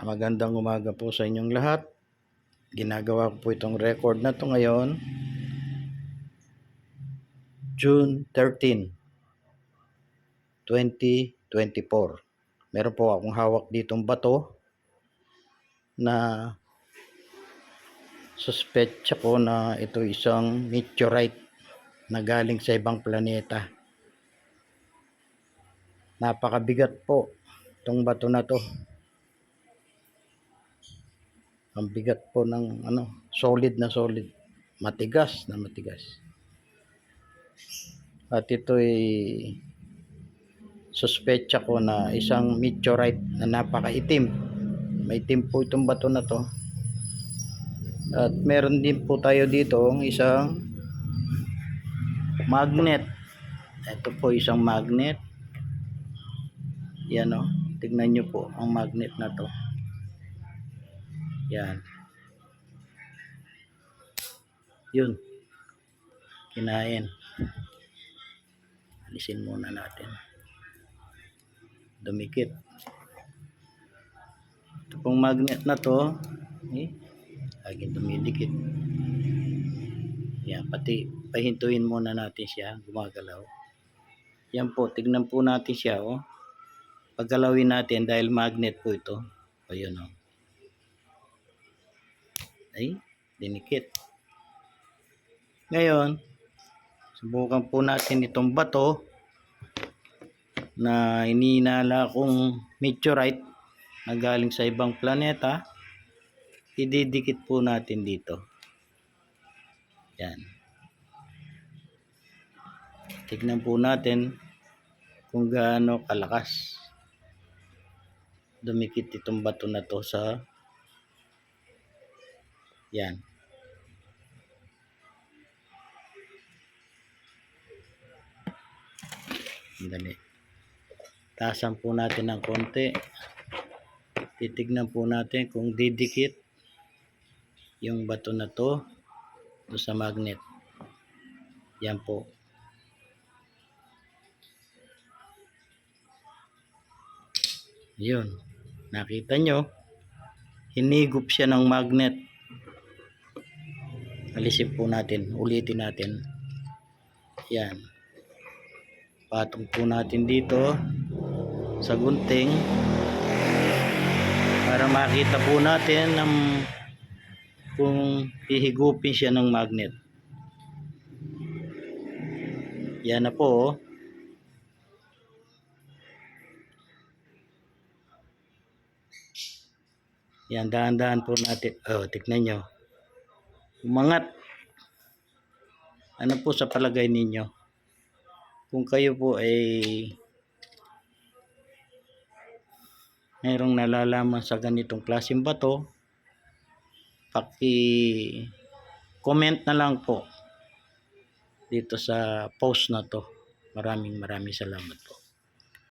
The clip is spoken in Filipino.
Magandang umaga po sa inyong lahat. Ginagawa ko po itong record na to ngayon, June 13, 2024. Meron po akong hawak ditong bato na suspetsa ko na ito isang meteorite na galing sa ibang planeta. Napakabigat po itong bato na to. Ang bigat po ng solid na solid, matigas na matigas. At ito'y suspetsa ko na isang meteorite na napakaitim. May itim po itong bato na to. At meron din po tayo dito isang magnet. Ito po isang magnet. Yan o, tignan nyo po ang magnet na to. Yan. Yun. Kinain. Alisin muna natin. Dumikit. Ito pong magnet na to, laging dumidikit. Yan, pati pahintuin muna natin siya, gumagalaw. Yan po, tignan po natin siya, oh. Paggalawin natin dahil magnet po ito. O yun, oh. Ay, dinikit. Ngayon, subukan po natin itong bato na iniinala kong meteorite na galing sa ibang planeta. Ididikit po natin dito. Yan. Tignan po natin kung gaano kalakas dumikit itong bato na to sa yan. Dali. Taasan po natin ng konti. Titignan po natin kung didikit yung bato na to sa magnet. Yan po. Yun. Nakita nyo? Hinigop siya ng magnet. Alisin po natin. Ulitin natin. Yan. Patong po natin dito sa gunting para makita po natin kung hihigupin siya ng magnet. Yan na po. Yan, dahan-dahan po natin. Oh, tignan nyo. Umangat. Ano po sa palagay ninyo? Kung kayo po ay mayroong nalalaman sa ganitong klaseng bato, paki-comment na lang po dito sa post na to. Maraming salamat po.